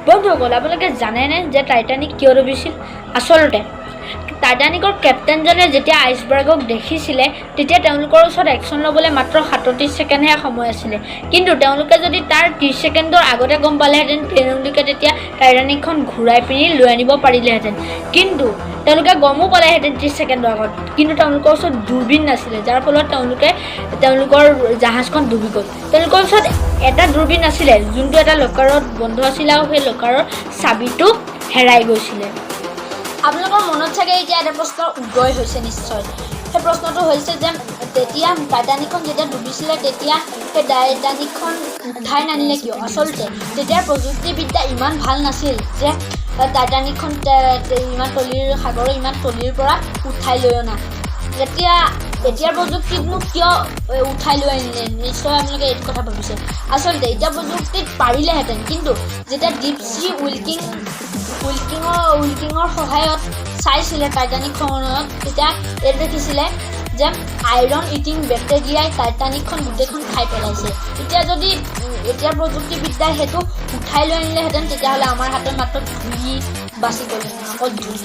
বন্ধুসকল আপোনালোকে জানেনে যে টাইটানিক কিয় ডুবিছিল? আচলতে টাইটানিকৰ কেপ্টেইনজনে যেতিয়া আইচবাৰ্গক দেখিছিলে তেতিয়া তেওঁলোকৰ ওচৰত একশ্যন ল'বলৈ মাত্ৰ 37 ছেকেণ্ডহে সময় আছিলে। কিন্তু তেওঁলোকে যদি তাৰ 30 ছেকেণ্ডৰ আগতে গম পালেহেঁতেন তেওঁলোকে তেতিয়া টাইটানিকখন ঘূৰাই পিনি লৈ আনিব পাৰিলেহেঁতেন। কিন্তু তেওঁলোকে গমো পালেহেঁতেন 30 ছেকেণ্ডৰ আগত, কিন্তু তেওঁলোকৰ ওচৰত দূৰবীণ নাছিলে, যাৰ ফলত তেওঁলোকৰ জাহাজখন ডুবি গ'ল। তেওঁলোকৰ ওচৰত এটা দূৰবীণ আছিলে যোনটো এটা লকাৰত বন্ধ আছিলে আৰু সেই লকাৰৰ চাবিটো হেৰাই গৈছিলে। আপোনালোকৰ মনত চাগে এতিয়া এটা প্ৰশ্নৰ উদয় হৈছে নিশ্চয়। সেই প্ৰশ্নটো হৈছে যে তেতিয়া টাইটানিকখন যেতিয়া ডুবিছিলে তেতিয়া সেই টাইটানিকখন উঠাই নানিলে কিয়? আচলতে তেতিয়াৰ প্ৰযুক্তিবিদ্যা ইমান ভাল নাছিল যে টাইটানিকখন ইমান সাগৰৰ ইমান তলিৰ পৰা উঠাই লৈ অনা। এতিয়াৰ প্ৰযুক্তিতনো কিয় উঠাই লৈ আনিলে? নিশ্চয় আপোনালোকে এইটো কথা ভাবিছে। আচলতে এতিয়া প্ৰযুক্তিত পাৰিলেহেঁতেন, কিন্তু যেতিয়া ডিপ চি উইল্কিঙৰ সহায়ত চাইছিলে টাইটানিকখনত, তেতিয়া এইটো দেখিছিলে যে আইৰণ ইটিং বেক্টেৰিয়াই টাইটানিকখন গোটেইখন খাই পেলাইছে। এতিয়া প্ৰযুক্তিবিদ্যাই সেইটো উঠাই লৈ আনিলেহেঁতেন, তেতিয়াহ'লে আমাৰ হাতত মাত্ৰ ধূলি বাচি গ'লহেঁতেন, অকল ধূলি।